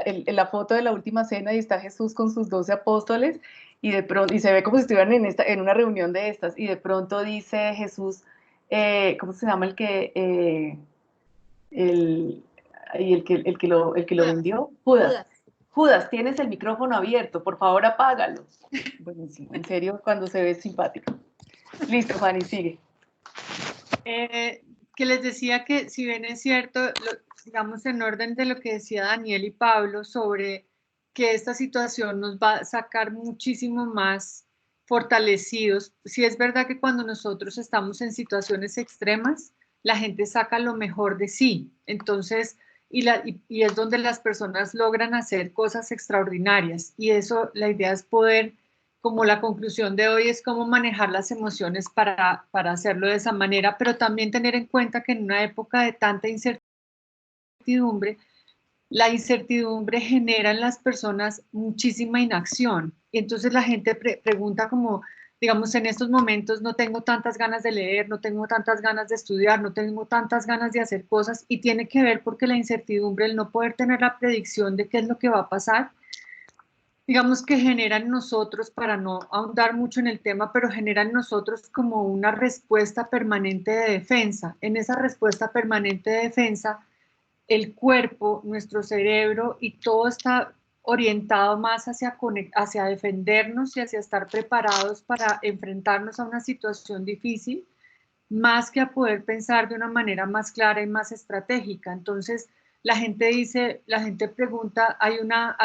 la foto de la última cena y está Jesús con sus 12 apóstoles y de pronto, y se ve como si estuvieran en una reunión de estas, y de pronto dice Jesús, ¿cómo se llama el, el que lo Judas. vendió? Judas. Judas. Judas, tienes el micrófono abierto, por favor apágalo. Buenísimo, en serio, cuando se ve simpático. Listo, Fanny, sigue. Que les decía que si bien es cierto, digamos en orden de lo que decía Daniel y Pablo sobre que esta situación nos va a sacar muchísimo más fortalecidos, sí es verdad que cuando nosotros estamos en situaciones extremas, la gente saca lo mejor de sí, entonces, y es donde las personas logran hacer cosas extraordinarias, y eso, la idea es poder, como la conclusión de hoy es cómo manejar las emociones para hacerlo de esa manera, pero también tener en cuenta que en una época de tanta incertidumbre, la incertidumbre genera en las personas muchísima inacción. Y entonces la gente pregunta como, digamos, en estos momentos no tengo tantas ganas de leer, no tengo tantas ganas de estudiar, no tengo tantas ganas de hacer cosas, y tiene que ver porque la incertidumbre, el no poder tener la predicción de qué es lo que va a pasar, digamos que generan nosotros, para no ahondar mucho en el tema, pero generan nosotros como una respuesta permanente de defensa. En esa respuesta permanente de defensa, el cuerpo, nuestro cerebro y todo está orientado más hacia defendernos y hacia estar preparados para enfrentarnos a una situación difícil, más que a poder pensar de una manera más clara y más estratégica. Entonces, la gente dice, la gente pregunta, hay una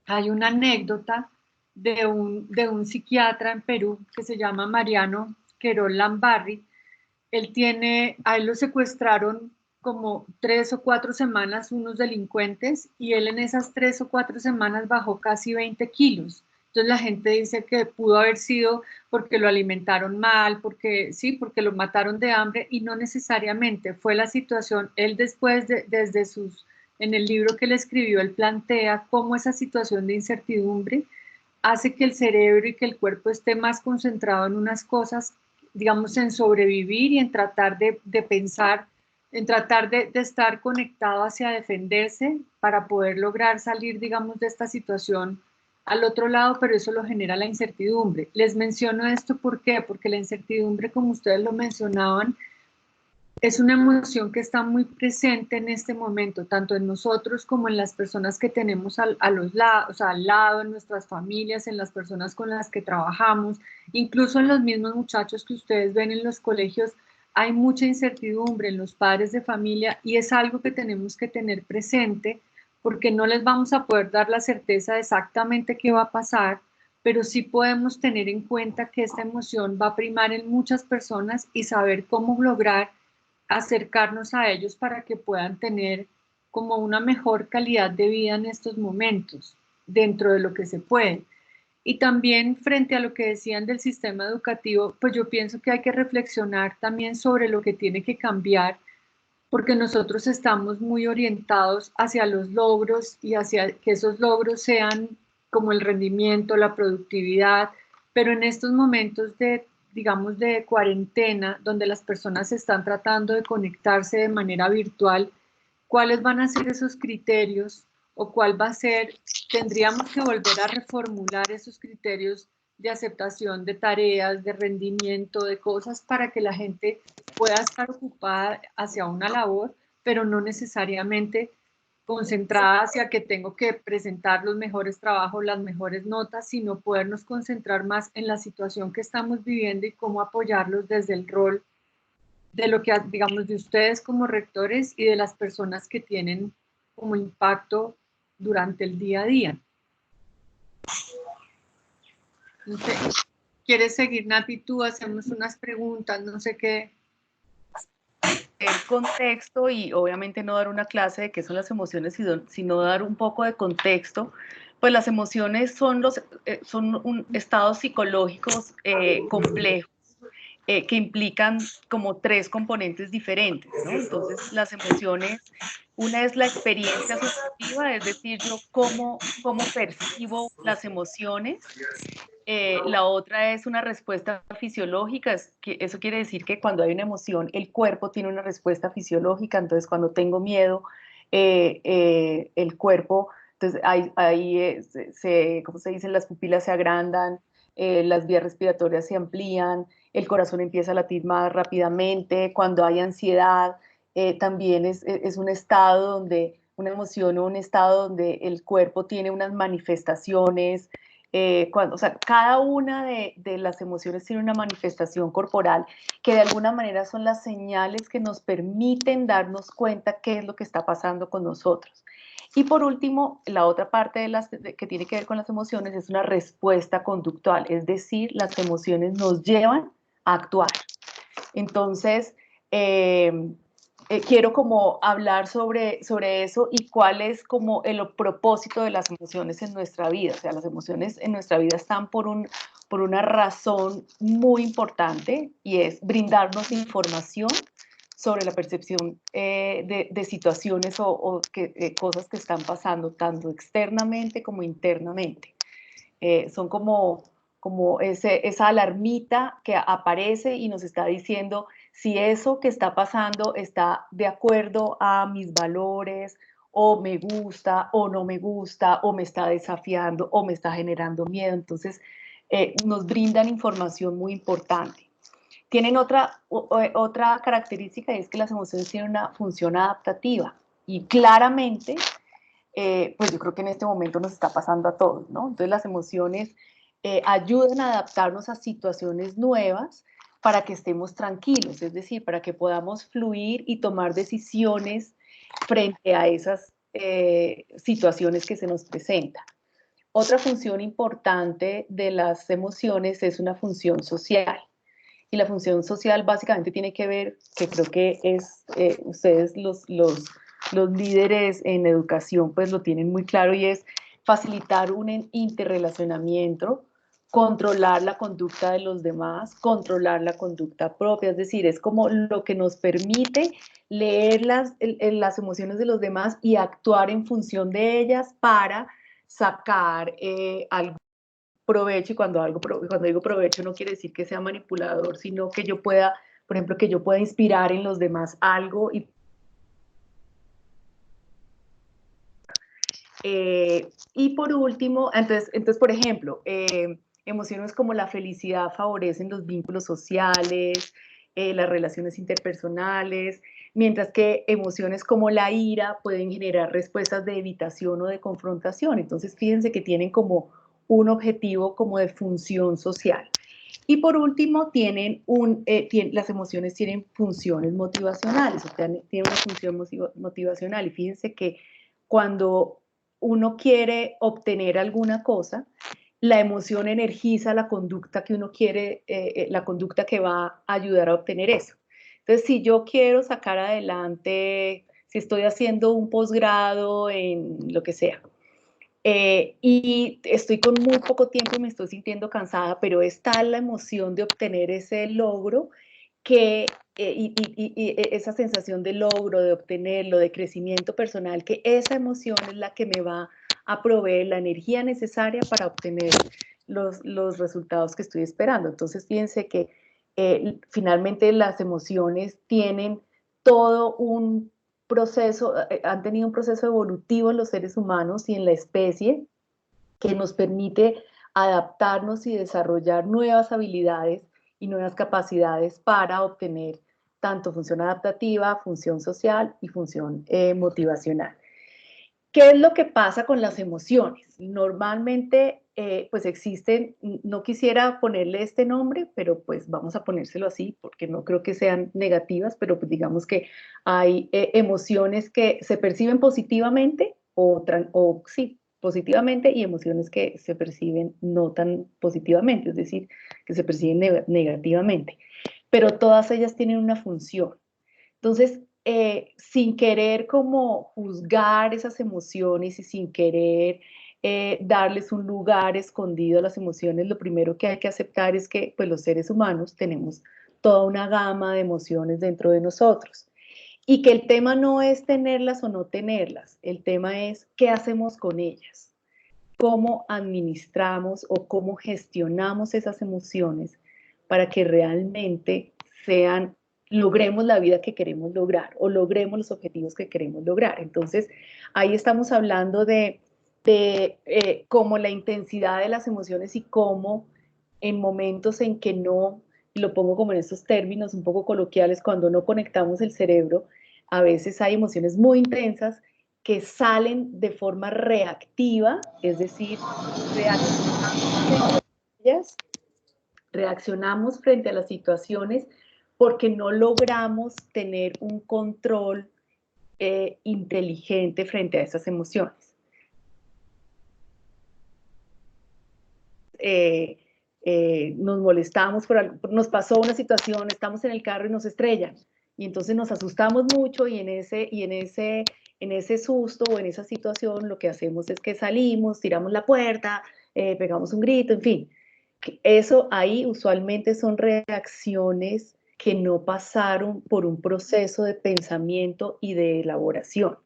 anécdota de un psiquiatra en Perú que se llama Mariano Querol Lambarri. A él lo secuestraron como 3 o 4 semanas unos delincuentes, y él en esas 3 o 4 semanas bajó casi 20 kilos. Entonces la gente dice que pudo haber sido porque lo alimentaron mal, porque sí, porque lo mataron de hambre, y no necesariamente fue la situación. Él después, en el libro que él escribió, él plantea cómo esa situación de incertidumbre hace que el cerebro y que el cuerpo esté más concentrado en unas cosas, digamos, en sobrevivir y en tratar de pensar, en tratar de estar conectado hacia defenderse para poder lograr salir, digamos, de esta situación al otro lado, pero eso lo genera la incertidumbre. Les menciono esto, ¿por qué? Porque la incertidumbre, como ustedes lo mencionaban, es una emoción que está muy presente en este momento, tanto en nosotros como en las personas que tenemos a los lados, o sea, al lado, en nuestras familias, en las personas con las que trabajamos, incluso en los mismos muchachos que ustedes ven en los colegios. Hay mucha incertidumbre en los padres de familia, y es algo que tenemos que tener presente, porque no les vamos a poder dar la certeza de exactamente qué va a pasar, pero sí podemos tener en cuenta que esta emoción va a primar en muchas personas y saber cómo lograr acercarnos a ellos para que puedan tener como una mejor calidad de vida en estos momentos, dentro de lo que se puede. Y también frente a lo que decían del sistema educativo, pues yo pienso que hay que reflexionar también sobre lo que tiene que cambiar, porque nosotros estamos muy orientados hacia los logros y hacia que esos logros sean como el rendimiento, la productividad, pero en estos momentos de, digamos, de cuarentena, donde las personas están tratando de conectarse de manera virtual, ¿cuáles van a ser esos criterios o cuál va a ser? Tendríamos que volver a reformular esos criterios de aceptación de tareas, de rendimiento, de cosas, para que la gente pueda estar ocupada hacia una labor, pero no necesariamente concentrada hacia que tengo que presentar los mejores trabajos, las mejores notas, sino podernos concentrar más en la situación que estamos viviendo y cómo apoyarlos desde el rol de lo que, digamos, de ustedes como rectores y de las personas que tienen como impacto durante el día a día. No sé, ¿quieres seguir, Nati? Tú, hacemos unas preguntas, no sé qué. El contexto, y obviamente no dar una clase de qué son las emociones, sino dar un poco de contexto. Pues las emociones son estados psicológicos complejos, que implican como 3 componentes diferentes, ¿no? Entonces, las emociones, una es la experiencia subjetiva, es decir, yo cómo percibo las emociones. La otra es una respuesta fisiológica, eso quiere decir que cuando hay una emoción, el cuerpo tiene una respuesta fisiológica. Entonces, cuando tengo miedo, el cuerpo, entonces ¿cómo se dice? Las pupilas se agrandan, las vías respiratorias se amplían, el corazón empieza a latir más rápidamente, cuando hay ansiedad, también es un estado donde, una emoción o un estado donde el cuerpo tiene unas manifestaciones, o sea, cada una de las emociones tiene una manifestación corporal que de alguna manera son las señales que nos permiten darnos cuenta qué es lo que está pasando con nosotros. Y por último, la otra parte que tiene que ver con las emociones es una respuesta conductual, es decir, las emociones nos llevan a actuar. Entonces, quiero como hablar sobre eso y cuál es como el propósito de las emociones en nuestra vida. O sea, las emociones en nuestra vida están por una razón muy importante y es brindarnos información sobre la percepción de situaciones cosas que están pasando tanto externamente como internamente. Son como esa alarmita que aparece y nos está diciendo si eso que está pasando está de acuerdo a mis valores, o me gusta, o no me gusta, o me está desafiando, o me está generando miedo. Entonces, nos brindan información muy importante. Tienen otra característica y es que las emociones tienen una función adaptativa y claramente pues yo creo que en este momento nos está pasando a todos, ¿no? Entonces las emociones ayudan a adaptarnos a situaciones nuevas para que estemos tranquilos, es decir, para que podamos fluir y tomar decisiones frente a esas situaciones que se nos presentan. Otra función importante de las emociones es una función social. Y la función social básicamente tiene que ver, que creo que es, ustedes los líderes en educación pues lo tienen muy claro y es facilitar un interrelacionamiento, controlar la conducta de los demás, controlar la conducta propia, es decir, es como lo que nos permite leer las emociones de los demás y actuar en función de ellas para sacar algo provecho, y cuando digo provecho no quiere decir que sea manipulador, sino que yo pueda, por ejemplo, que yo pueda inspirar en los demás algo y por último, entonces por ejemplo, emociones como la felicidad favorecen los vínculos sociales, las relaciones interpersonales, mientras que emociones como la ira pueden generar respuestas de evitación o de confrontación. Entonces, fíjense que tienen como un objetivo como de función social. Y por último, las emociones tienen funciones motivacionales, o sea, tienen una función motivacional. Y fíjense que cuando uno quiere obtener alguna cosa, la emoción energiza la conducta que uno quiere, la conducta que va a ayudar a obtener eso. Entonces, si yo quiero sacar adelante, si estoy haciendo un posgrado en lo que sea, y estoy con muy poco tiempo y me estoy sintiendo cansada, pero está la emoción de obtener ese logro que, esa sensación de logro, de obtenerlo, de crecimiento personal, que esa emoción es la que me va a proveer la energía necesaria para obtener los resultados que estoy esperando. Entonces, fíjense que finalmente las emociones tienen todo un proceso, han tenido un proceso evolutivo en los seres humanos y en la especie que nos permite adaptarnos y desarrollar nuevas habilidades y nuevas capacidades para obtener tanto función adaptativa, función social y función motivacional. ¿Qué es lo que pasa con las emociones? Normalmente, pues existen, no quisiera ponerle este nombre, pero pues vamos a ponérselo así, porque no creo que sean negativas, pero pues digamos que hay emociones que se perciben positivamente o sí, positivamente y emociones que se perciben no tan positivamente, es decir, que se perciben negativamente. Pero todas ellas tienen una función. Entonces, sin querer como juzgar esas emociones y sin querer darles un lugar escondido a las emociones, lo primero que hay que aceptar es que pues, los seres humanos tenemos toda una gama de emociones dentro de nosotros y que el tema no es tenerlas o no tenerlas, el tema es qué hacemos con ellas, cómo administramos o cómo gestionamos esas emociones para que realmente sean logremos la vida que queremos lograr o logremos los objetivos que queremos lograr. Entonces, ahí estamos hablando de cómo la intensidad de las emociones y cómo en momentos en que no, lo pongo como en estos términos un poco coloquiales, cuando no conectamos el cerebro, a veces hay emociones muy intensas que salen de forma reactiva, es decir, reaccionamos frente a las situaciones porque no logramos tener un control inteligente frente a esas emociones. Nos molestamos, nos pasó una situación, estamos en el carro y nos estrellan, y entonces nos asustamos mucho y en ese susto o en esa situación lo que hacemos es que salimos, tiramos la puerta, pegamos un grito, en fin. Eso ahí usualmente son reacciones que no pasaron por un proceso de pensamiento y de elaboración.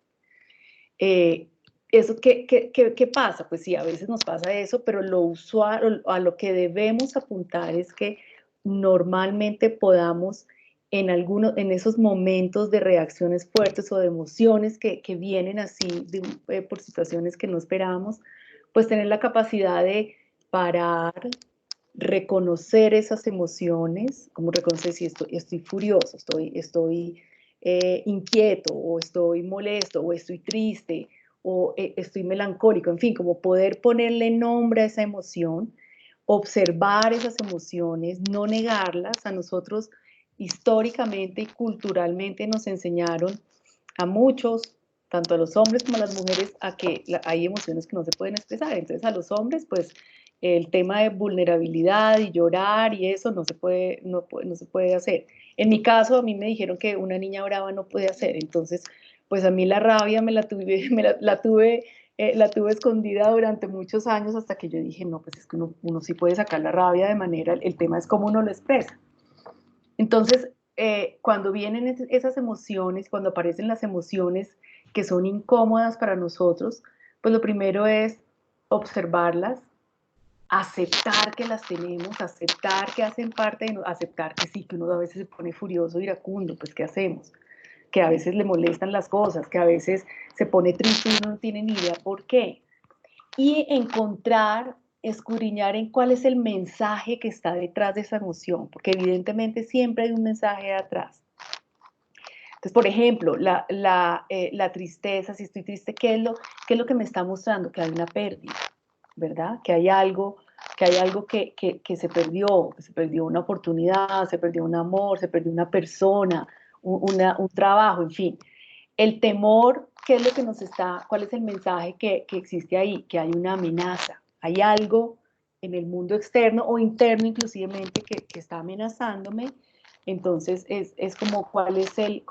¿Eso qué pasa? Pues sí, a veces nos pasa eso, pero lo usual, a lo que debemos apuntar es que normalmente podamos en esos momentos de reacciones fuertes o de emociones que vienen así por situaciones que no esperábamos, pues tener la capacidad de parar, reconocer esas emociones, como reconocer si estoy furioso, estoy inquieto, o estoy molesto, o estoy triste, o estoy melancólico, en fin, como poder ponerle nombre a esa emoción, observar esas emociones, no negarlas. A nosotros históricamente y culturalmente nos enseñaron a muchos, tanto a los hombres como a las mujeres, a que hay emociones que no se pueden expresar. Entonces a los hombres, pues el tema de vulnerabilidad y llorar y eso no se puede hacer. En mi caso, a mí me dijeron que una niña brava no puede hacer, entonces, pues a mí la rabia me la tuve, la tuve escondida durante muchos años hasta que yo dije, no, pues es que uno sí puede sacar la rabia de manera, el tema es cómo uno lo expresa. Entonces, cuando vienen esas emociones, cuando aparecen las emociones que son incómodas para nosotros, pues lo primero es observarlas, aceptar que las tenemos, aceptar que hacen parte de nosotros, aceptar que sí, que uno a veces se pone furioso, iracundo, pues ¿qué hacemos? Que a veces le molestan las cosas, que a veces se pone triste y uno no tiene ni idea por qué. Y encontrar, escudriñar en cuál es el mensaje que está detrás de esa emoción, porque evidentemente siempre hay un mensaje atrás. Entonces, por ejemplo, la tristeza, si estoy triste, ¿qué es lo que me está mostrando? Que hay una pérdida, ¿verdad? Que hay algo que se perdió una oportunidad, se perdió un amor, se perdió una persona, un trabajo, en fin. El temor, ¿qué es lo que nos está, cuál es el mensaje que existe ahí? Que hay una amenaza, hay algo en el mundo externo o interno inclusivemente que está amenazándome. Entonces es como cuál es el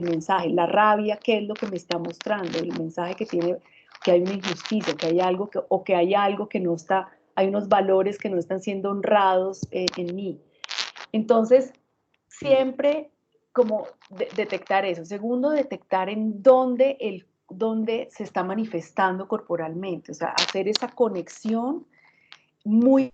mensaje, la rabia, qué es lo que me está mostrando, el mensaje que tiene, que hay una injusticia, que hay algo o que hay algo que no está, hay unos valores que no están siendo honrados en mí. Entonces, siempre como detectar eso. Segundo, detectar en dónde se está manifestando corporalmente, o sea, hacer esa conexión muy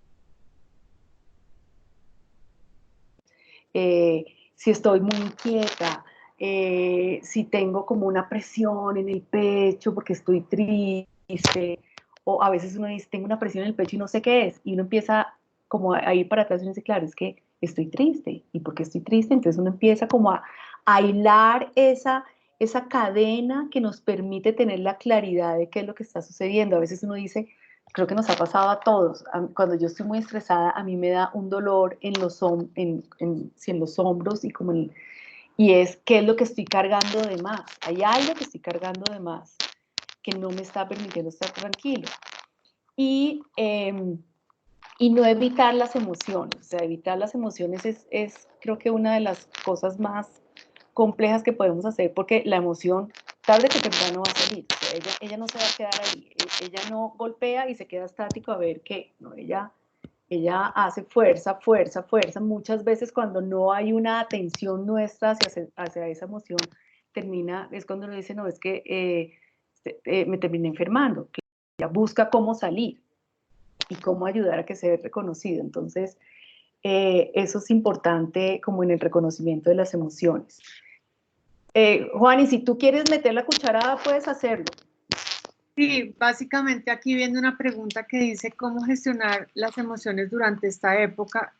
si estoy muy inquieta, si tengo como una presión en el pecho porque estoy triste, o a veces uno dice, tengo una presión en el pecho y no sé qué es, y uno empieza como a ir para atrás y uno dice, claro, es que estoy triste, ¿y por qué estoy triste? Entonces uno empieza como a hilar esa cadena que nos permite tener la claridad de qué es lo que está sucediendo. A veces uno dice, creo que nos ha pasado a todos. Cuando yo estoy muy estresada, a mí me da un dolor en los hombros y es qué es lo que estoy cargando de más. Hay algo que estoy cargando de más que no me está permitiendo estar tranquilo. Y, y no evitar las emociones. O sea, evitar las emociones es creo que una de las cosas más complejas que podemos hacer porque la emoción tarde que temprano va a salir. O sea, ella no se va a quedar ahí. Ella no golpea y se queda estático a ver qué. No, ella hace fuerza, fuerza, fuerza. Muchas veces cuando no hay una atención nuestra hacia esa emoción, es cuando uno dice, no, es que me terminé enfermando. Ella busca cómo salir y cómo ayudar a que sea reconocido. Entonces, eso es importante como en el reconocimiento de las emociones. Juan, y si tú quieres meter la cucharada, puedes hacerlo. Sí, básicamente aquí viene una pregunta que dice cómo gestionar las emociones durante esta época.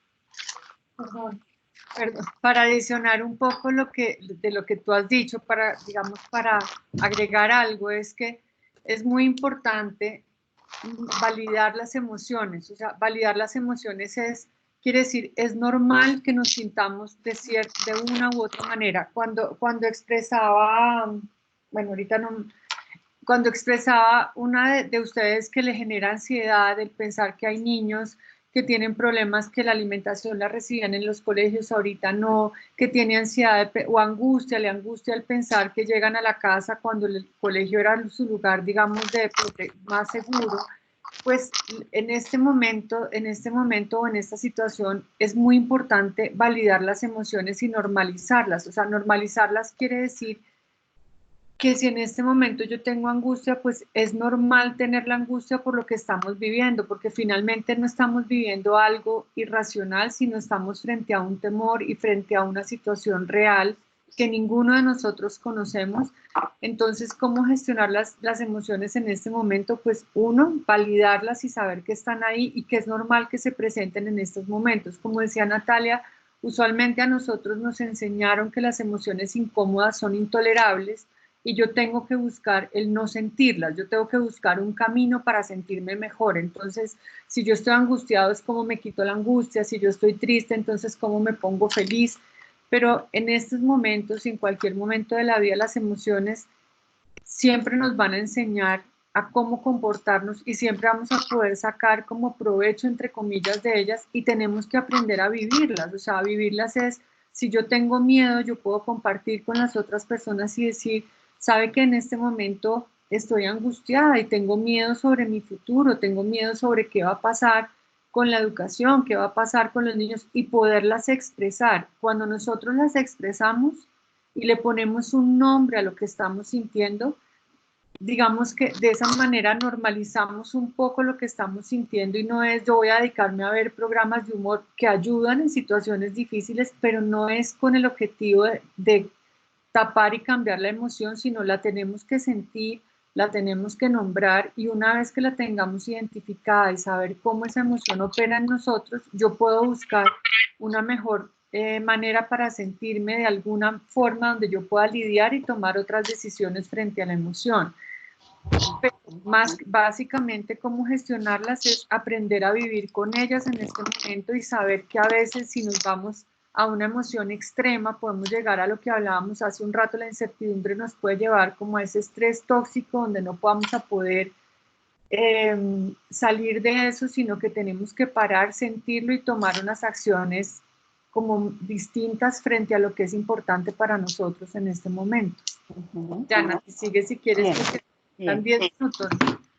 Perdón, para adicionar un poco de lo que tú has dicho, para agregar algo, es que es muy importante validar las emociones. O sea, validar las emociones quiere decir, es normal que nos sintamos de una u otra manera. Cuando expresaba, bueno, ahorita no, cuando expresaba una de ustedes que le genera ansiedad el pensar que hay niños que tienen problemas, que la alimentación la recibían en los colegios, ahorita no, que tiene ansiedad o angustia, le angustia el pensar que llegan a la casa cuando el colegio era su lugar, digamos, más seguro. Pues en este momento o en esta situación es muy importante validar las emociones y normalizarlas. O sea, normalizarlas quiere decir que si en este momento yo tengo angustia, pues es normal tener la angustia por lo que estamos viviendo, porque finalmente no estamos viviendo algo irracional, sino estamos frente a un temor y frente a una situación real que ninguno de nosotros conocemos. Entonces, ¿cómo gestionar las emociones en este momento? Pues uno, validarlas y saber que están ahí y que es normal que se presenten en estos momentos. Como decía Natalia, usualmente a nosotros nos enseñaron que las emociones incómodas son intolerables, y yo tengo que buscar el no sentirlas, yo tengo que buscar un camino para sentirme mejor. Entonces, si yo estoy angustiado es como me quito la angustia, si yo estoy triste, entonces cómo me pongo feliz. Pero en estos momentos, en cualquier momento de la vida, las emociones siempre nos van a enseñar a cómo comportarnos y siempre vamos a poder sacar como provecho, entre comillas, de ellas, y tenemos que aprender a vivirlas. O sea, vivirlas es, si yo tengo miedo, yo puedo compartir con las otras personas y decir, sabe que en este momento estoy angustiada y tengo miedo sobre mi futuro, tengo miedo sobre qué va a pasar con la educación, qué va a pasar con los niños, y poderlas expresar. Cuando nosotros las expresamos y le ponemos un nombre a lo que estamos sintiendo, digamos que de esa manera normalizamos un poco lo que estamos sintiendo, y no es yo voy a dedicarme a ver programas de humor que ayudan en situaciones difíciles, pero no es con el objetivo de tapar y cambiar la emoción, sino la tenemos que sentir, la tenemos que nombrar, y una vez que la tengamos identificada y saber cómo esa emoción opera en nosotros, yo puedo buscar una mejor manera para sentirme de alguna forma donde yo pueda lidiar y tomar otras decisiones frente a la emoción. Pero más básicamente cómo gestionarlas es aprender a vivir con ellas en este momento y saber que a veces si nos vamos a una emoción extrema podemos llegar a lo que hablábamos hace un rato, la incertidumbre nos puede llevar como a ese estrés tóxico donde no vamos a poder salir de eso, sino que tenemos que parar, sentirlo y tomar unas acciones como distintas frente a lo que es importante para nosotros en este momento. Yana, sigue si quieres, porque están 10 minutos.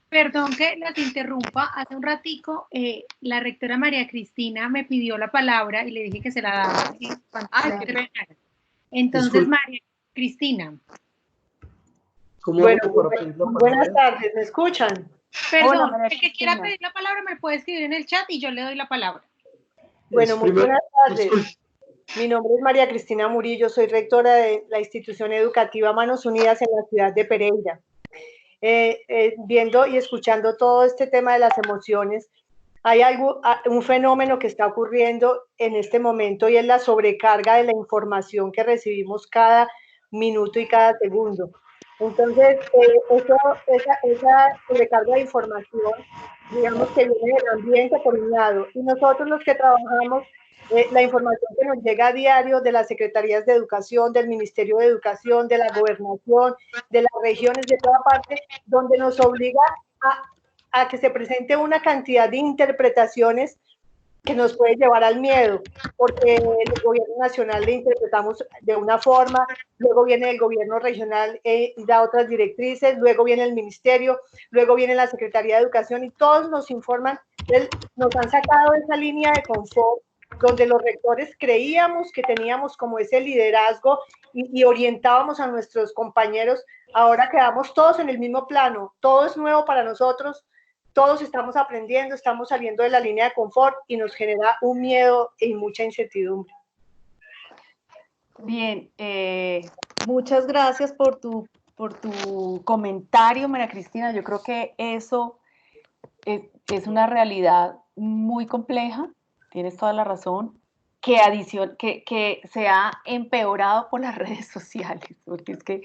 Perdón que las interrumpa. Hace un ratico la rectora María Cristina me pidió la palabra y le dije que se la daba. Entonces, María Cristina. Bueno, buenas tardes, ¿me escuchan? Perdón, el que quiera pedir la palabra me puede escribir en el chat y yo le doy la palabra. Bueno, muy buenas tardes. Mi nombre es María Cristina Murillo, soy rectora de la institución educativa Manos Unidas en la ciudad de Pereira. Viendo y escuchando todo este tema de las emociones, hay un fenómeno que está ocurriendo en este momento, y es la sobrecarga de la información que recibimos cada minuto y cada segundo. Entonces, esa sobrecarga de información, digamos que viene del ambiente por un lado, y nosotros los que trabajamos, la información que nos llega a diario de las secretarías de educación, del Ministerio de Educación, de la Gobernación, de las regiones, de toda parte, donde nos obliga a que se presente una cantidad de interpretaciones que nos puede llevar al miedo, porque el gobierno nacional le interpretamos de una forma, luego viene el gobierno regional y da otras directrices, luego viene el ministerio, luego viene la Secretaría de Educación, y todos nos informan, nos han sacado de esa línea de confort donde los rectores creíamos que teníamos como ese liderazgo y orientábamos a nuestros compañeros. Ahora quedamos todos en el mismo plano, todo es nuevo para nosotros, todos estamos aprendiendo, estamos saliendo de la línea de confort y nos genera un miedo y mucha incertidumbre. Bien, muchas gracias por tu comentario, María Cristina. Yo creo que eso es una realidad muy compleja, tienes toda la razón, que se ha empeorado por las redes sociales, porque es que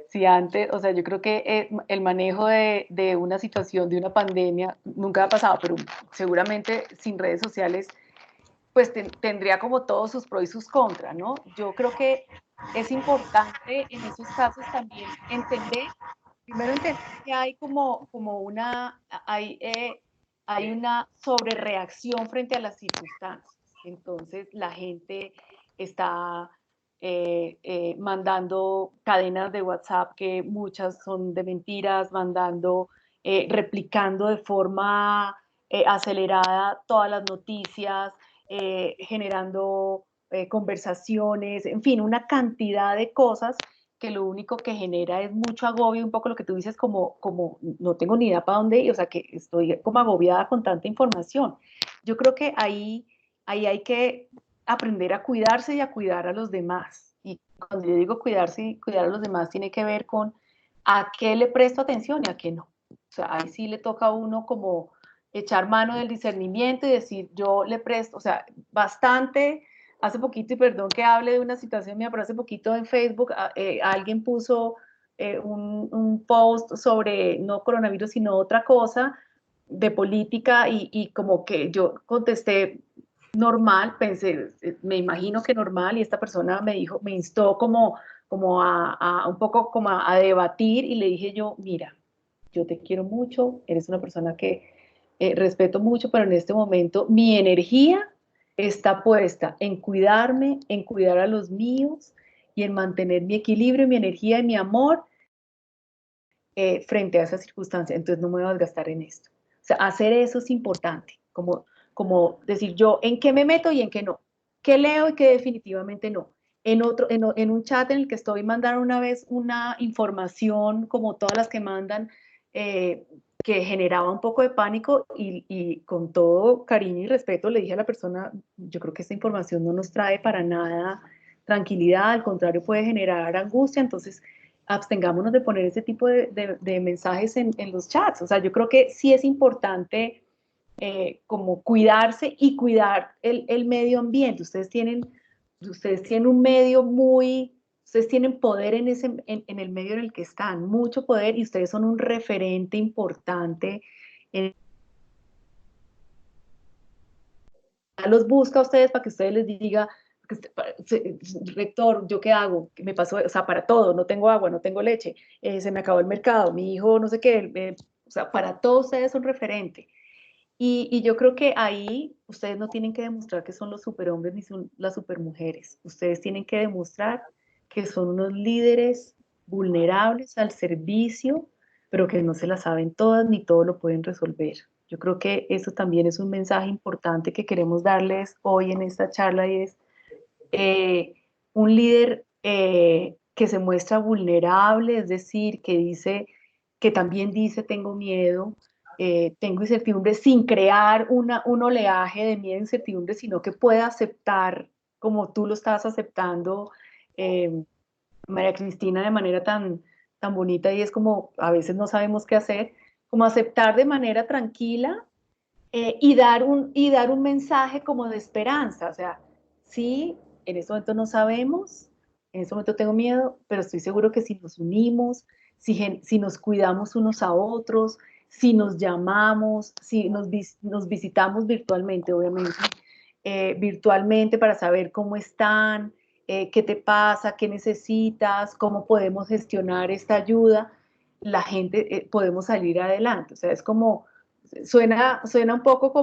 si antes, o sea, yo creo que el manejo de una situación, de una pandemia, nunca ha pasado, pero seguramente sin redes sociales, pues tendría como todos sus pros y sus contras, ¿no? Yo creo que es importante en esos casos también primero entender que hay como hay una sobrereacción frente a las circunstancias. Entonces la gente está mandando cadenas de WhatsApp que muchas son de mentiras, replicando de forma acelerada todas las noticias, generando conversaciones, en fin, una cantidad de cosas que lo único que genera es mucho agobio, un poco lo que tú dices, como no tengo ni idea para dónde ir, o sea, que estoy como agobiada con tanta información. Yo creo que ahí hay que aprender a cuidarse y a cuidar a los demás. Y cuando yo digo cuidarse y cuidar a los demás, tiene que ver con a qué le presto atención y a qué no. O sea, ahí sí le toca a uno como echar mano del discernimiento y decir, yo le presto, o sea, bastante. Hace poquito, y perdón que hable de una situación mía, pero hace poquito en Facebook alguien puso un post sobre no coronavirus, sino otra cosa de política y como que yo contesté normal, pensé, me imagino que normal, y esta persona me instó como a un poco como a debatir y le dije yo, mira, yo te quiero mucho, eres una persona que respeto mucho, pero en este momento mi energía está puesta en cuidarme, en cuidar a los míos y en mantener mi equilibrio, mi energía y mi amor frente a esa circunstancia. Entonces no me voy a desgastar en esto. O sea, hacer eso es importante, como decir yo en qué me meto y en qué no, qué leo y qué definitivamente no. En un chat en el que estoy mandando una vez una información como todas las que mandan, que generaba un poco de pánico y con todo cariño y respeto le dije a la persona, yo creo que esta información no nos trae para nada tranquilidad, al contrario puede generar angustia, entonces abstengámonos de poner ese tipo de mensajes en los chats. O sea, yo creo que sí es importante como cuidarse y cuidar el medio ambiente. Ustedes tienen un medio ustedes tienen poder en el medio en el que están, mucho poder, y ustedes son un referente importante. Los busca a ustedes para que ustedes les diga, rector, ¿yo qué hago? ¿Qué me pasó? O sea, para todo, no tengo agua, no tengo leche, se me acabó el mercado, mi hijo no sé qué, o sea, para todos ustedes son referente. Y yo creo que ahí ustedes no tienen que demostrar que son los superhombres ni son las supermujeres. Ustedes tienen que demostrar que son unos líderes vulnerables al servicio, pero que no se la saben todas ni todo lo pueden resolver. Yo creo que eso también es un mensaje importante que queremos darles hoy en esta charla y es un líder que se muestra vulnerable, es decir, que también dice tengo miedo, tengo incertidumbre sin crear un oleaje de miedo e incertidumbre, sino que pueda aceptar como tú lo estás aceptando, María Cristina, de manera tan bonita, y es como a veces no sabemos qué hacer, como aceptar de manera tranquila y dar un mensaje como de esperanza, o sea, sí, en este momento no sabemos, en este momento tengo miedo, pero estoy seguro que si nos unimos, si nos cuidamos unos a otros, si nos llamamos, si nos visitamos virtualmente, obviamente, virtualmente para saber cómo están, qué te pasa, qué necesitas, cómo podemos gestionar esta ayuda, la gente podemos salir adelante. O sea, es como, suena un poco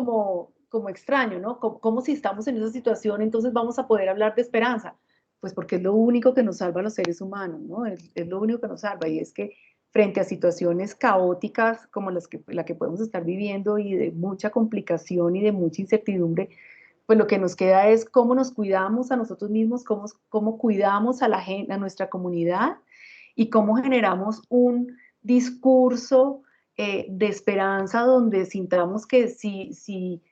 como extraño, ¿no? Como si estamos en esa situación, entonces vamos a poder hablar de esperanza. Pues porque es lo único que nos salva a los seres humanos, ¿no? Es lo único que nos salva, y es que frente a situaciones caóticas como la que podemos estar viviendo y de mucha complicación y de mucha incertidumbre, pues lo que nos queda es cómo nos cuidamos a nosotros mismos, cómo cuidamos a nuestra comunidad y cómo generamos un discurso de esperanza, donde sintamos que si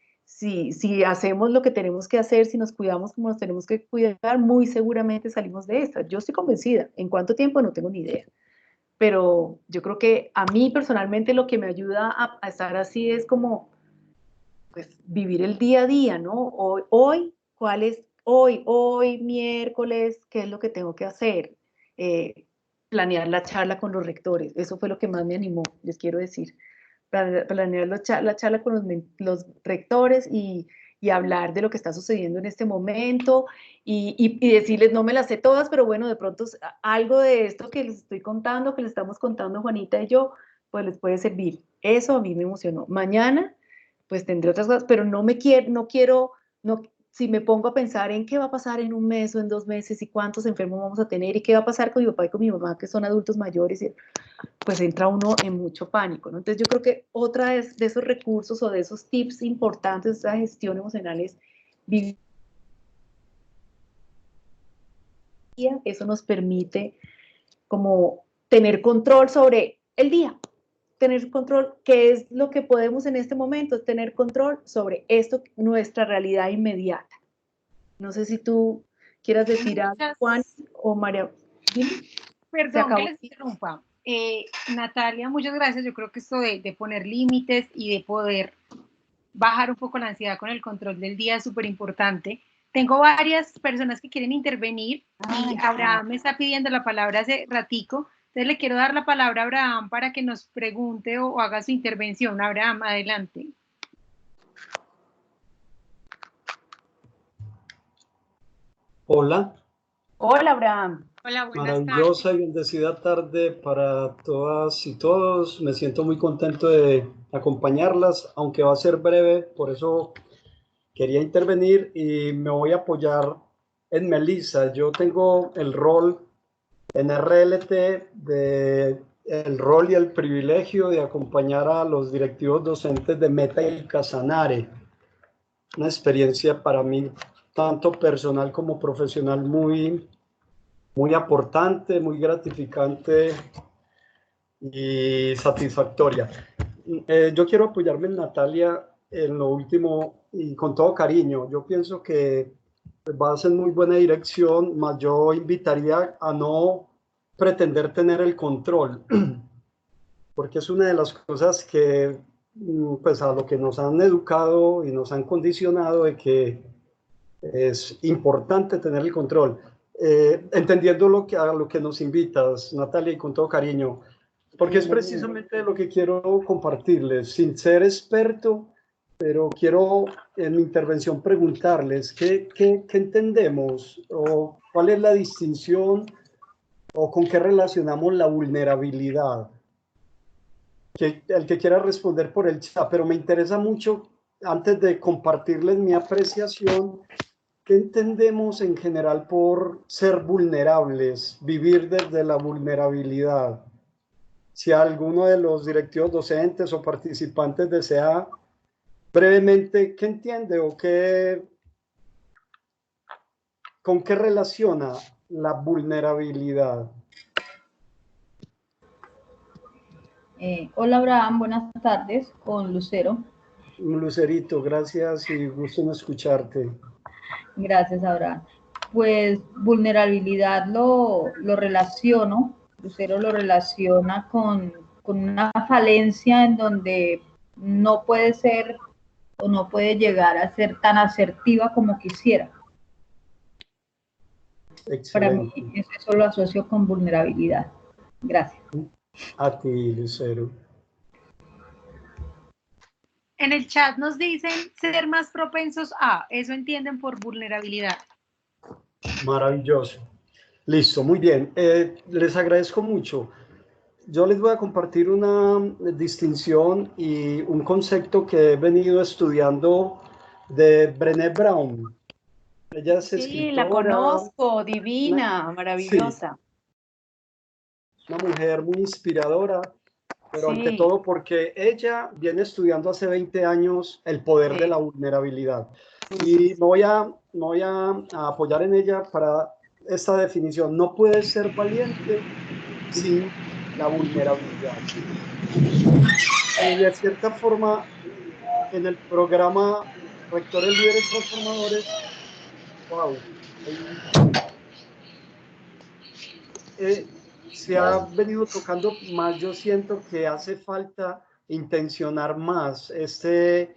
hacemos lo que tenemos que hacer, si nos cuidamos como nos tenemos que cuidar, muy seguramente salimos de esta. Yo estoy convencida. ¿En cuánto tiempo? No tengo ni idea. Pero yo creo que a mí personalmente lo que me ayuda a estar así es como pues, vivir el día a día, ¿no? ¿Cuál es hoy miércoles, qué es lo que tengo que hacer? Planear la charla con los rectores. Eso fue lo que más me animó, les quiero decir. Planear la charla con los rectores y hablar de lo que está sucediendo en este momento y decirles, no me las sé todas, pero bueno, de pronto algo de esto que les estoy contando, que les estamos contando Juanita y yo, pues les puede servir. Eso a mí me emocionó. Mañana, pues tendré otras cosas, pero no quiero, si me pongo a pensar en qué va a pasar en un mes o en 2 meses y cuántos enfermos vamos a tener y qué va a pasar con mi papá y con mi mamá, que son adultos mayores, pues entra uno en mucho pánico, ¿no? Entonces yo creo que otra de esos recursos o de esos tips importantes de esa gestión emocional es vivir. Eso nos permite como tener control sobre el día, tener control, qué es lo que podemos en este momento, tener control sobre esto, nuestra realidad inmediata. No sé si tú quieras decir algo, Juan o María. Dime. Perdón que les interrumpa. Natalia, muchas gracias. Yo creo que esto de poner límites y de poder bajar un poco la ansiedad con el control del día es súper importante. Tengo varias personas que quieren intervenir y Abraham me está pidiendo la palabra hace ratico. Entonces le quiero dar la palabra a Abraham para que nos pregunte o haga su intervención. Abraham, adelante. Hola. Hola, Abraham. Hola, buenas Maravillosa tardes. y bendecida tarde para todas y todos. Me siento muy contento de acompañarlas, aunque va a ser breve, por eso quería intervenir y me voy a apoyar en Melissa. Yo tengo el rol en RLT el rol y el privilegio de acompañar a los directivos docentes de Meta y Casanare. Una experiencia para mí, tanto personal como profesional, muy aportante, muy gratificante y satisfactoria. Yo quiero apoyarme en Natalia en lo último y con todo cariño. Yo pienso que vas en muy buena dirección, mas yo invitaría a no pretender tener el control, porque es una de las cosas que, pues a lo que nos han educado y nos han condicionado de que es importante tener el control. Entendiendo a lo que nos invitas, Natalia, y con todo cariño, porque es precisamente lo que quiero compartirles, sin ser experto, pero quiero en mi intervención preguntarles qué entendemos o cuál es la distinción o con qué relacionamos la vulnerabilidad. El que quiera responder por el chat, pero me interesa mucho, antes de compartirles mi apreciación, ¿qué entendemos en general por ser vulnerables, vivir desde la vulnerabilidad? Si alguno de los directivos docentes o participantes desea brevemente, ¿qué entiende o con qué relaciona la vulnerabilidad? Hola Abraham, buenas tardes, con Lucero. Lucerito, gracias y gusto en escucharte. Gracias, Abraham. Pues vulnerabilidad lo relaciono, Lucero lo relaciona con una falencia en donde no puede ser o no puede llegar a ser tan asertiva como quisiera. Excelente. Para mí eso lo asocio con vulnerabilidad. Gracias. A ti, Lucero. En el chat nos dicen ser más propensos a, eso entienden por vulnerabilidad. Maravilloso. Listo, muy bien. Les agradezco mucho. Yo les voy a compartir una distinción y un concepto que he venido estudiando de Brené Brown. Ella es escritora. Sí, la conozco, divina, maravillosa. Sí, una mujer muy inspiradora, pero sí, ante todo porque ella viene estudiando hace 20 años el poder de la vulnerabilidad. Y me voy a apoyar en ella para esta definición. No puedes ser valiente sin la vulnerabilidad. de cierta forma, en el programa Rectores Líderes Transformadores, wow, se ha venido tocando más. Yo siento que hace falta intencionar más este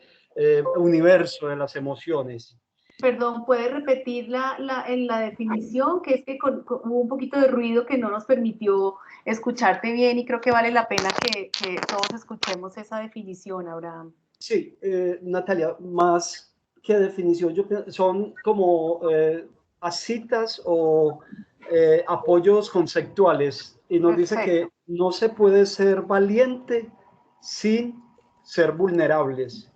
universo de las emociones. Perdón, ¿puede repetir en la definición? Que es que hubo un poquito de ruido que no nos permitió escucharte bien y creo que vale la pena que todos escuchemos esa definición, Abraham. Sí, Natalia, más que definición, son como citas o apoyos conceptuales, y nos dice que no se puede ser valiente sin ser vulnerables.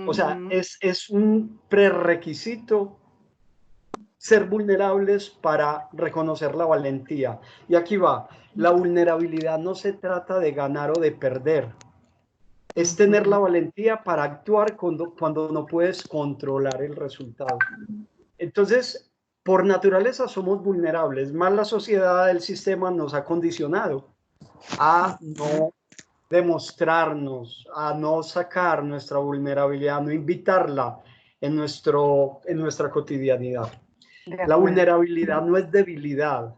O sea, es un prerequisito ser vulnerables para reconocer la valentía. Y aquí va, la vulnerabilidad no se trata de ganar o de perder. Es tener la valentía para actuar cuando no puedes controlar el resultado. Entonces, por naturaleza somos vulnerables, más la sociedad, el sistema nos ha condicionado a no demostrarnos, a no sacar nuestra vulnerabilidad, a no invitarla en nuestra cotidianidad. La vulnerabilidad no es debilidad,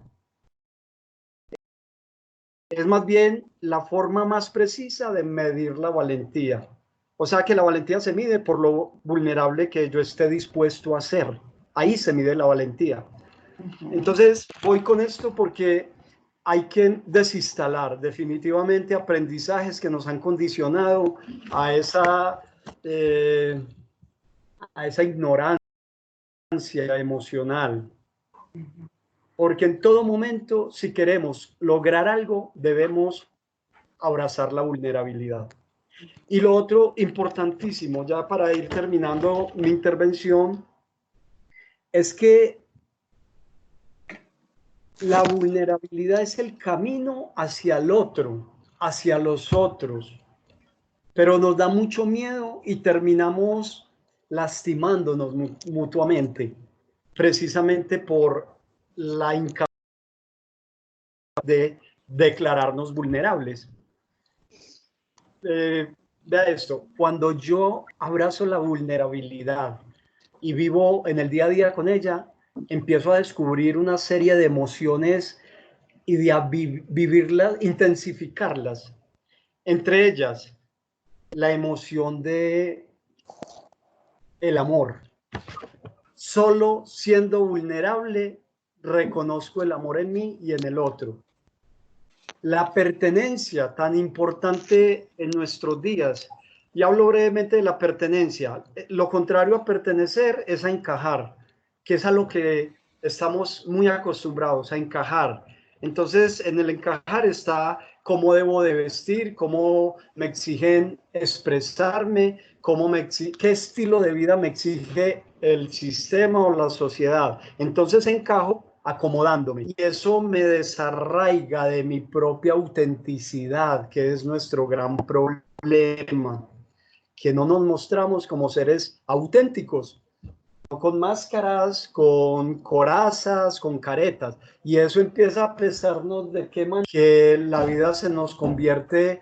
es más bien la forma más precisa de medir la valentía. O sea que la valentía se mide por lo vulnerable que yo esté dispuesto a ser. Ahí se mide la valentía. Entonces voy con esto porque hay que desinstalar definitivamente aprendizajes que nos han condicionado a esa ignorancia emocional. Porque en todo momento, si queremos lograr algo, debemos abrazar la vulnerabilidad. Y lo otro importantísimo, ya para ir terminando mi intervención, es que la vulnerabilidad es el camino hacia el otro, hacia los otros, pero nos da mucho miedo y terminamos lastimándonos mutuamente, precisamente por la incapacidad de declararnos vulnerables. Vea esto, cuando yo abrazo la vulnerabilidad y vivo en el día a día con ella, empiezo a descubrir una serie de emociones y de vivirlas, intensificarlas. Entre ellas, la emoción de el amor. Solo siendo vulnerable, reconozco el amor en mí y en el otro. La pertenencia, tan importante en nuestros días. Y hablo brevemente de la pertenencia. Lo contrario a pertenecer es a encajar, que es a lo que estamos muy acostumbrados, a encajar. Entonces, en el encajar está cómo debo de vestir, cómo me exigen expresarme, qué estilo de vida me exige el sistema o la sociedad. Entonces encajo acomodándome. Y eso me desarraiga de mi propia autenticidad, que es nuestro gran problema, que no nos mostramos como seres auténticos, con máscaras, con corazas, con caretas. Y eso empieza a pesarnos de qué manera que la vida se nos convierte,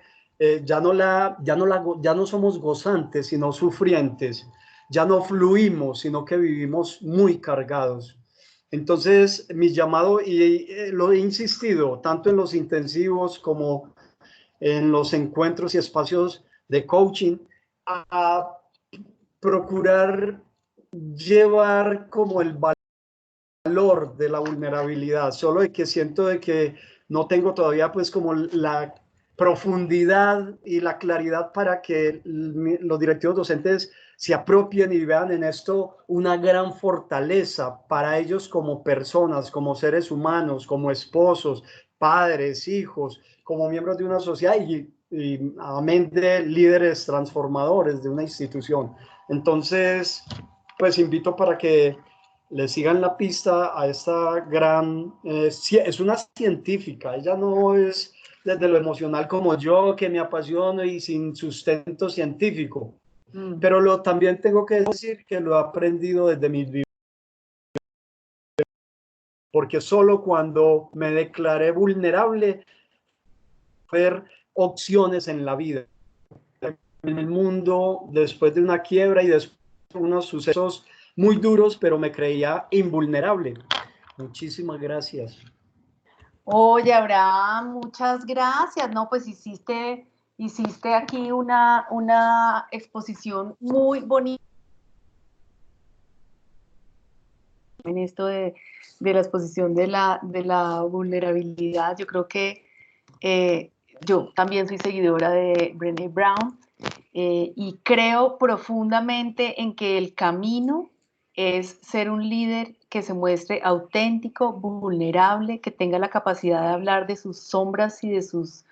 ya no somos gozantes, sino sufrientes. Ya no fluimos, sino que vivimos muy cargados. Entonces, mi llamado, y lo he insistido, tanto en los intensivos como en los encuentros y espacios de coaching, a procurar llevar como el valor de la vulnerabilidad, solo de que siento de que no tengo todavía pues como la profundidad y la claridad para que los directivos docentes se apropien y vean en esto una gran fortaleza para ellos como personas, como seres humanos, como esposos, padres, hijos, como miembros de una sociedad y amén de líderes transformadores de una institución. Entonces, pues invito para que le sigan la pista a esta gran, es una científica, ella no es desde lo emocional como yo, que me apasiono y sin sustento científico, pero también tengo que decir que lo he aprendido desde mis vidas, porque solo cuando me declaré vulnerable, ver opciones en la vida, en el mundo después de una quiebra y después de unos sucesos muy duros, pero me creía invulnerable. Muchísimas gracias. Oye, Abraham, muchas gracias. No, pues hiciste aquí una exposición muy bonita en esto de la exposición de la vulnerabilidad. Yo creo que yo también soy seguidora de Brené Brown y creo profundamente en que el camino es ser un líder que se muestre auténtico, vulnerable, que tenga la capacidad de hablar de sus sombras y de sus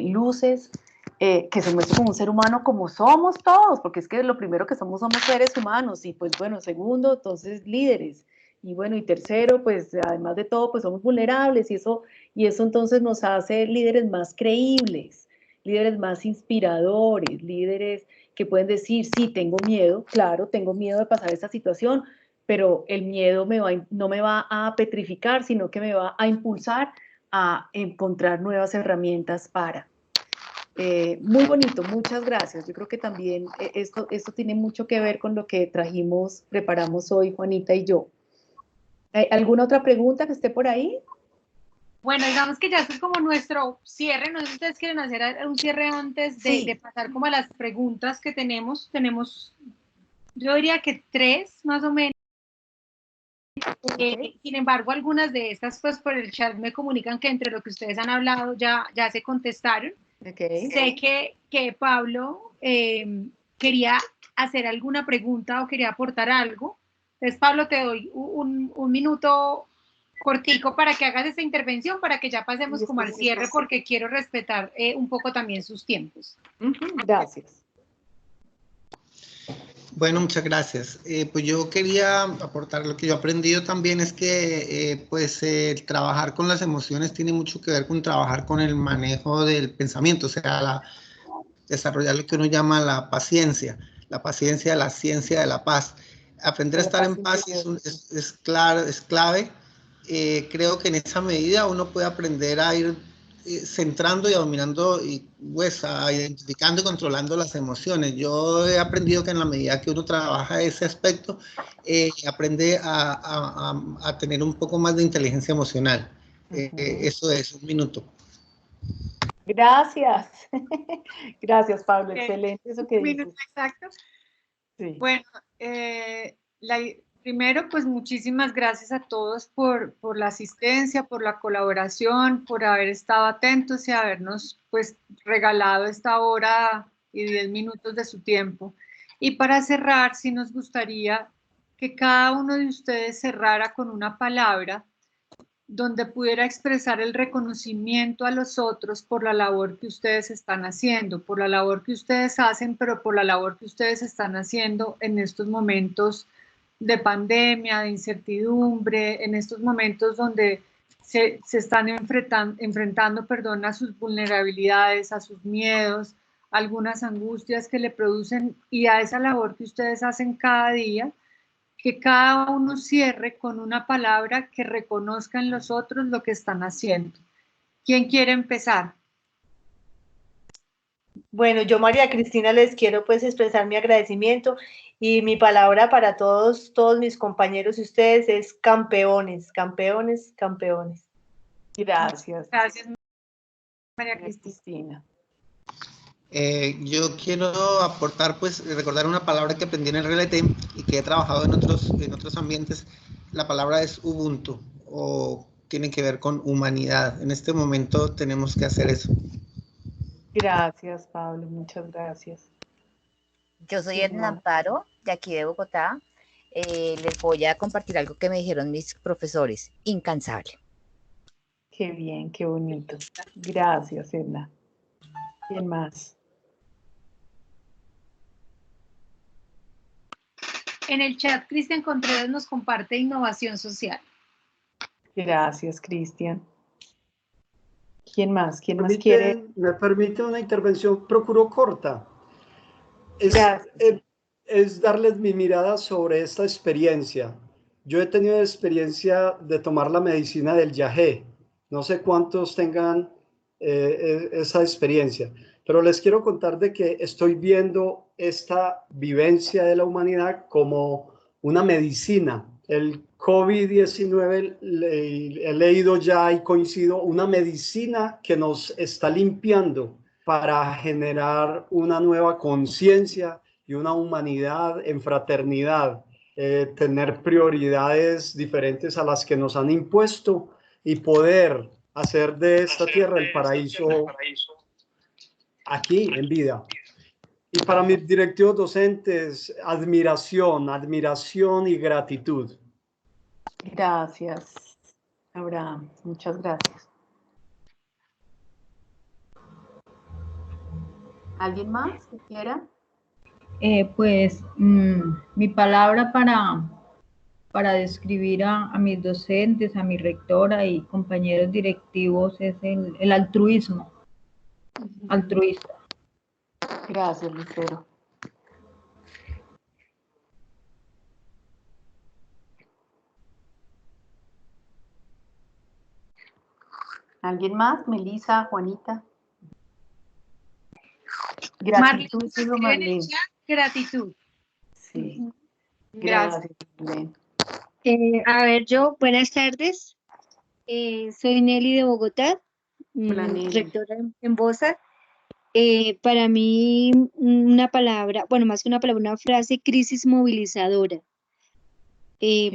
luces, que se muestre como un ser humano como somos todos, porque es que lo primero que somos seres humanos, y pues bueno, segundo, entonces líderes, y bueno, y tercero, pues además de todo, pues somos vulnerables, y eso entonces nos hace líderes más creíbles, líderes más inspiradores, líderes que pueden decir, sí, tengo miedo, claro, tengo miedo de pasar esta situación, pero el miedo no me va a petrificar, sino que me va a impulsar a encontrar nuevas herramientas para. Muy bonito, muchas gracias. Yo creo que también esto tiene mucho que ver con lo que preparamos hoy, Juanita y yo. ¿Alguna otra pregunta que esté por ahí? Bueno, digamos que ya esto es como nuestro cierre. No sé si ustedes quieren hacer un cierre antes de pasar como a las preguntas que tenemos. Yo diría que 3 más o menos. Sin embargo, algunas de estas, pues por el chat me comunican que entre lo que ustedes han hablado ya se contestaron. Sé que Pablo quería hacer alguna pregunta o quería aportar algo. Entonces, Pablo, te doy un minuto cortico para que hagas esta intervención, para que ya pasemos como al cierre, porque quiero respetar un poco también sus tiempos. Gracias. Bueno, muchas gracias. Pues yo quería aportar lo que yo he aprendido también es que el trabajar con las emociones tiene mucho que ver con trabajar con el manejo del pensamiento, o sea, desarrollar lo que uno llama la paciencia, la ciencia de la paz. Aprender a estar en paz es clave. Creo que en esa medida uno puede aprender a ir centrando y dominando y pues a identificando y controlando las emociones. Yo he aprendido que en la medida que uno trabaja ese aspecto, aprende a tener un poco más de inteligencia emocional. Eso es, un minuto. Gracias. Gracias, Pablo. Excelente eso que dices. Exacto. Sí. Bueno, primero, pues muchísimas gracias a todos por la asistencia, por la colaboración, por haber estado atentos y habernos pues regalado esta hora y 10 minutos de su tiempo. Y para cerrar, sí nos gustaría que cada uno de ustedes cerrara con una palabra donde pudiera expresar el reconocimiento a los otros por la labor que ustedes están haciendo, por la labor que ustedes hacen, pero por la labor que ustedes están haciendo en estos momentos de pandemia, de incertidumbre, en estos momentos donde se están enfrentando a sus vulnerabilidades, a sus miedos, algunas angustias que le producen, y a esa labor que ustedes hacen cada día, que cada uno cierre con una palabra que reconozca en los otros lo que están haciendo. ¿Quién quiere empezar? Bueno, yo, María Cristina, les quiero pues expresar mi agradecimiento y mi palabra para todos mis compañeros y ustedes es campeones, campeones, campeones. Gracias. Gracias, María Cristina. Yo quiero aportar, pues, recordar una palabra que aprendí en el RLT y que he trabajado en otros ambientes. La palabra es Ubuntu, o tiene que ver con humanidad. En este momento tenemos que hacer eso. Gracias, Pablo, muchas gracias. Yo soy Edna Amparo, de aquí de Bogotá. Les voy a compartir algo que me dijeron mis profesores, incansable. Qué bien, qué bonito. Gracias, Edna. ¿Quién más? En el chat, Cristian Contreras nos comparte innovación social. Gracias, Cristian. ¿Quién más? ¿Quién más quiere? ¿Me permite una intervención? Procuro corta. Es darles mi mirada sobre esta experiencia. Yo he tenido la experiencia de tomar la medicina del yagé. No sé cuántos tengan esa experiencia. pero les quiero contar de que estoy viendo esta vivencia de la humanidad como una medicina. El COVID-19 he leído ya y coincido, una medicina que nos está limpiando para generar una nueva conciencia y una humanidad en fraternidad, tener prioridades diferentes a las que nos han impuesto y poder hacer de esta tierra el paraíso aquí en vida. Y para mis directivos docentes, admiración y gratitud. Gracias, Abraham. Muchas gracias. ¿Alguien más que quiera? Mi palabra para describir a mis docentes, a mi rectora y compañeros directivos es el altruismo. Altruista. Gracias, Lucero. ¿Alguien más? Melissa, Juanita. Gratitud, Marlene. Gratitud. Sí. Gracias. Marlene. A ver, buenas tardes. Soy Nelly de Bogotá, rectora en BOSA. Para mí, una palabra, bueno, más que una palabra, una frase, crisis movilizadora,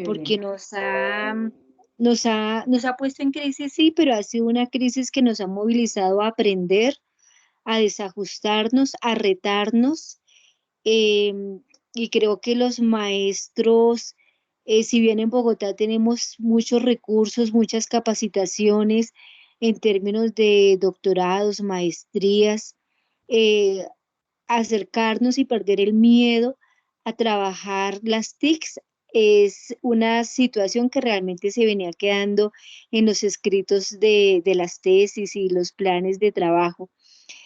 porque nos ha puesto en crisis, sí, pero ha sido una crisis que nos ha movilizado a aprender, a desajustarnos, a retarnos, y creo que los maestros, si bien en Bogotá tenemos muchos recursos, muchas capacitaciones en términos de doctorados, maestrías, acercarnos y perder el miedo a trabajar las TICs es una situación que realmente se venía quedando en los escritos de las tesis y los planes de trabajo.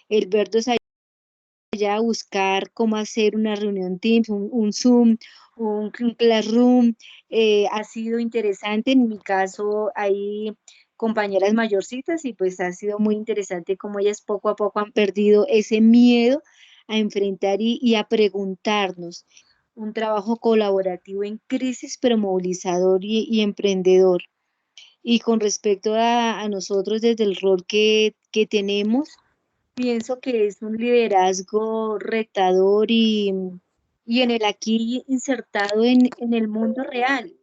El vernos allá a buscar cómo hacer una reunión Teams, un Zoom, un Classroom, ha sido interesante. En mi caso hay compañeras mayorcitas y pues ha sido muy interesante cómo ellas poco a poco han perdido ese miedo a enfrentar y a preguntarnos. Un trabajo colaborativo en crisis, pero movilizador y emprendedor. Y con respecto a nosotros desde el rol que tenemos, pienso que es un liderazgo retador y en el aquí insertado en el mundo real,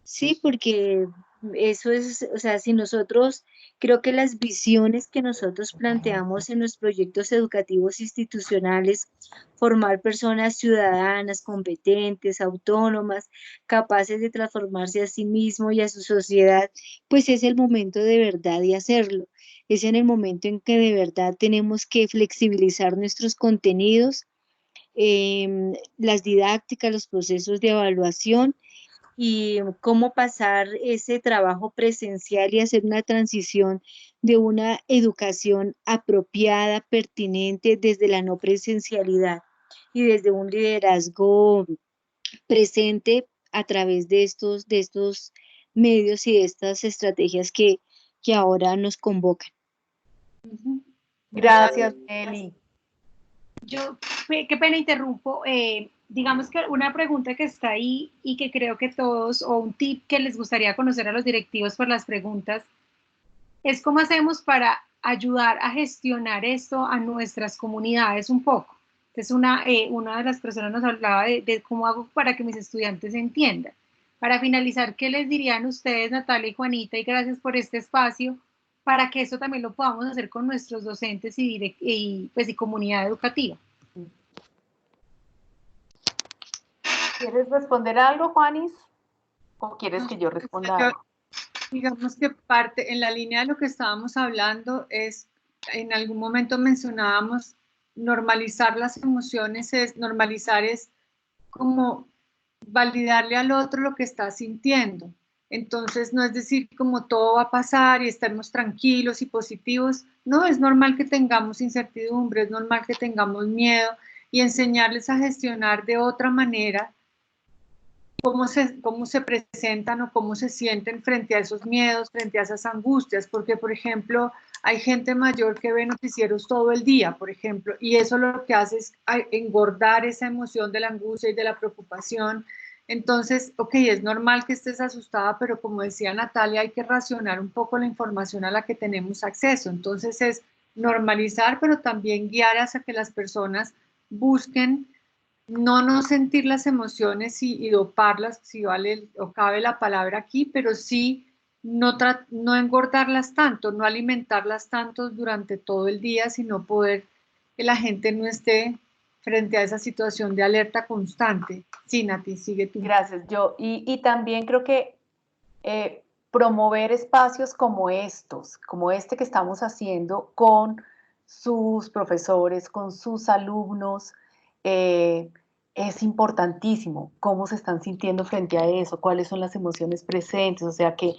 ¿sí? Porque eso es, o sea, si nosotros, creo que las visiones que nosotros planteamos en los proyectos educativos institucionales, formar personas ciudadanas, competentes, autónomas, capaces de transformarse a sí mismo y a su sociedad, pues es el momento de verdad de hacerlo. Es en el momento en que de verdad tenemos que flexibilizar nuestros contenidos, las didácticas, los procesos de evaluación y cómo pasar ese trabajo presencial y hacer una transición de una educación apropiada, pertinente desde la no presencialidad y desde un liderazgo presente a través de estos medios y de estas estrategias que ahora nos convocan. Gracias, Nelly. Qué pena interrumpo. Digamos que una pregunta que está ahí y que creo que todos, o un tip que les gustaría conocer a los directivos por las preguntas, es cómo hacemos para ayudar a gestionar esto a nuestras comunidades un poco. Entonces, una de las personas nos hablaba de cómo hago para que mis estudiantes entiendan. Para finalizar, ¿qué les dirían ustedes, Natalia y Juanita? Y gracias por este espacio, para que eso también lo podamos hacer con nuestros docentes y comunidad educativa. ¿Quieres responder algo, Juanis? ¿O quieres que yo responda algo? Digamos que parte, en la línea de lo que estábamos hablando, es, en algún momento mencionábamos, normalizar las emociones, normalizar es como validarle al otro lo que está sintiendo. Entonces, no es decir como todo va a pasar y estemos tranquilos y positivos. No, es normal que tengamos incertidumbre, es normal que tengamos miedo y enseñarles a gestionar de otra manera cómo se presentan o cómo se sienten frente a esos miedos, frente a esas angustias. Porque, por ejemplo, Hay gente mayor que ve noticieros todo el día, por ejemplo, y eso lo que hace es engordar esa emoción de la angustia y de la preocupación. Entonces, ok, es normal que estés asustada, pero como decía Natalia, hay que racionar un poco la información a la que tenemos acceso. Entonces es normalizar, pero también guiar hacia que las personas busquen no sentir las emociones y doparlas, si vale o cabe la palabra aquí, pero sí no engordarlas tanto, no alimentarlas tanto durante todo el día, sino poder que la gente no esté frente a esa situación de alerta constante. Sí, Nati, sigue tú. Gracias. Y también creo que promover espacios como estos, como este que estamos haciendo con sus profesores, con sus alumnos, es importantísimo. Cómo se están sintiendo frente a eso, cuáles son las emociones presentes, o sea, que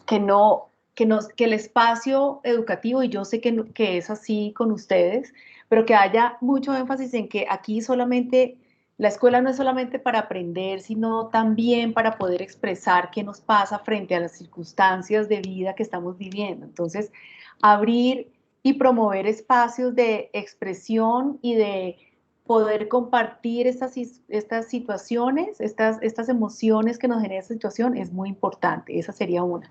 el espacio educativo, y yo sé que es así con ustedes, pero que haya mucho énfasis en que aquí solamente la escuela no es solamente para aprender, sino también para poder expresar qué nos pasa frente a las circunstancias de vida que estamos viviendo. Entonces, abrir y promover espacios de expresión y de poder compartir estas situaciones, estas emociones que nos genera esta situación es muy importante. Esa sería una.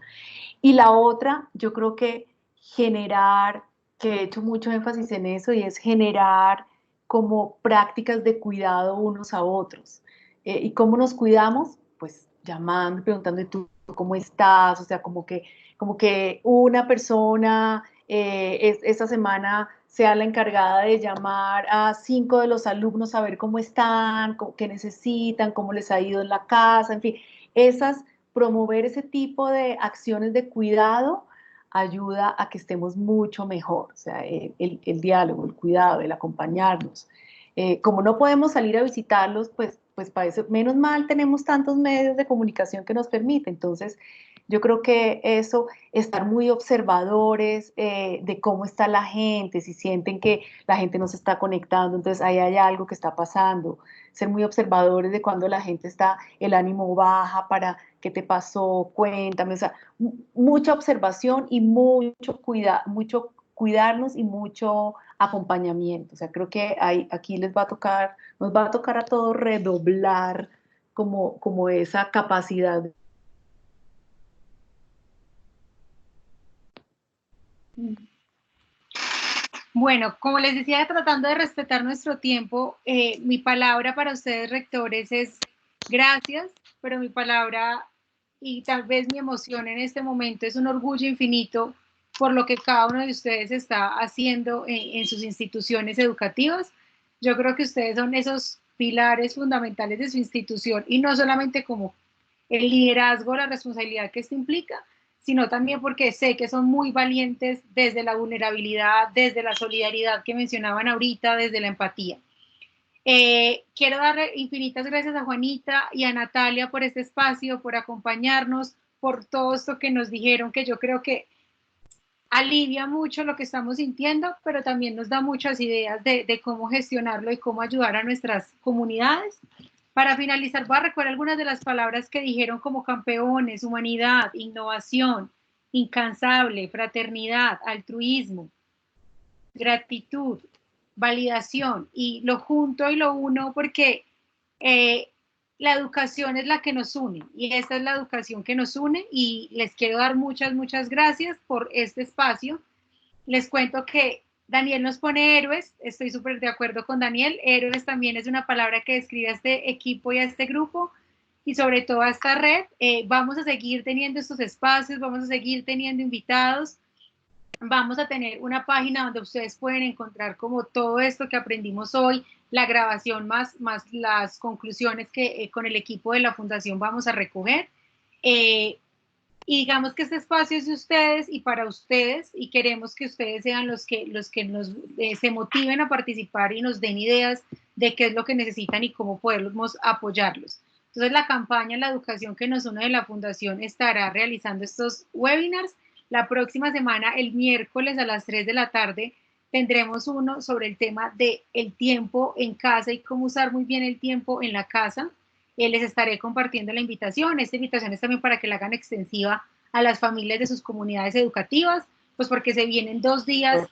Y la otra, yo creo que generar, que he hecho mucho énfasis en eso, y es generar como prácticas de cuidado unos a otros. ¿Y cómo nos cuidamos? Pues llamando, preguntando, ¿y tú cómo estás? O sea, como que una persona esta semana sea la encargada de llamar a 5 de los alumnos a ver cómo están, qué necesitan, cómo les ha ido en la casa, en fin, promover ese tipo de acciones de cuidado ayuda a que estemos mucho mejor, o sea, el diálogo, el cuidado, el acompañarnos. Como no podemos salir a visitarlos, pues parece, menos mal tenemos tantos medios de comunicación que nos permiten. Entonces, yo creo que eso, estar muy observadores de cómo está la gente, si sienten que la gente no se está conectando, entonces ahí hay algo que está pasando. Ser muy observadores de cuando la gente está, el ánimo baja, para qué te pasó, cuéntame, o sea, mucha observación y mucho cuidarnos y mucho acompañamiento. O sea, creo que aquí nos va a tocar a todos redoblar como esa capacidad. Bueno, como les decía, tratando de respetar nuestro tiempo, mi palabra para ustedes, rectores, es gracias, pero mi palabra y tal vez mi emoción en este momento es un orgullo infinito por lo que cada uno de ustedes está haciendo en sus instituciones educativas. Yo creo que ustedes son esos pilares fundamentales de su institución, y no solamente como el liderazgo, la responsabilidad que esto implica, sino también porque sé que son muy valientes desde la vulnerabilidad, desde la solidaridad que mencionaban ahorita, desde la empatía. Quiero darle infinitas gracias a Juanita y a Natalia por este espacio, por acompañarnos, por todo esto que nos dijeron, que yo creo que alivia mucho lo que estamos sintiendo, pero también nos da muchas ideas de cómo gestionarlo y cómo ayudar a nuestras comunidades. Para finalizar, voy a recordar algunas de las palabras que dijeron, como campeones: humanidad, innovación, incansable, fraternidad, altruismo, gratitud, validación, y lo junto y lo uno porque la educación es la que nos une, y esta es la educación que nos une, y les quiero dar muchas gracias por este espacio. Les cuento que Daniel nos pone héroes, estoy súper de acuerdo con Daniel. Héroes también es una palabra que describe a este equipo y a este grupo, y sobre todo a esta red. Vamos a seguir teniendo estos espacios, vamos a seguir teniendo invitados, vamos a tener una página donde ustedes pueden encontrar como todo esto que aprendimos hoy, la grabación más las conclusiones que con el equipo de la Fundación vamos a recoger. Y digamos que este espacio es de ustedes y para ustedes, y queremos que ustedes sean los que nos se motiven a participar y nos den ideas de qué es lo que necesitan y cómo podemos apoyarlos. Entonces, la campaña La Educación que nos une de la Fundación estará realizando estos webinars. La próxima semana, el miércoles a las 3 de la tarde, tendremos uno sobre el tema de el tiempo en casa y cómo usar muy bien el tiempo en la casa. Les estaré compartiendo la invitación. Esta invitación es también para que la hagan extensiva a las familias de sus comunidades educativas. pues porque se vienen 2 días,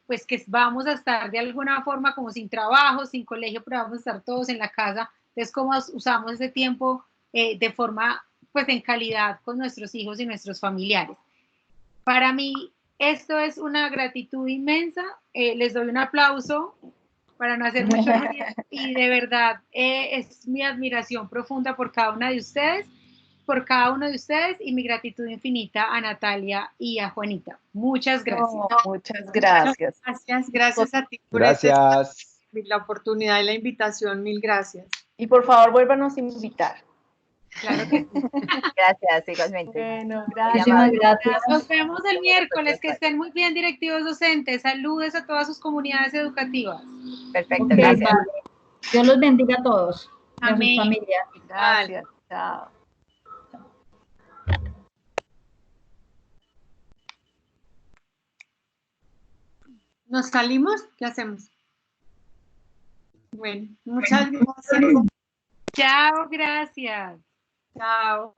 pues que vamos a estar de alguna forma como sin trabajo, sin colegio, pero vamos a estar todos en la casa. Entonces, ¿cómo usamos ese tiempo de forma, pues en calidad con nuestros hijos y nuestros familiares? Para mí, esto es una gratitud inmensa. Les doy un aplauso para no hacer mucho ruido, y de verdad es mi admiración profunda por cada una de ustedes, por cada uno de ustedes, y mi gratitud infinita a Natalia y a Juanita. Muchas gracias. No, muchas gracias. Gracias a ti por la oportunidad y la invitación. Mil gracias. Y por favor, vuélvanos a invitar. Claro que sí. Gracias, igualmente. Bueno, Muchísimas gracias. Nos vemos el miércoles. Que estén muy bien, directivos docentes. Saludos a todas sus comunidades educativas. Perfecto, Ok, gracias. vale. Dios los bendiga a todos. Y a sus Amén. familias. Gracias. Chao. ¿Nos salimos? ¿Qué hacemos? Bueno, muchas gracias. Chao, gracias. Chao.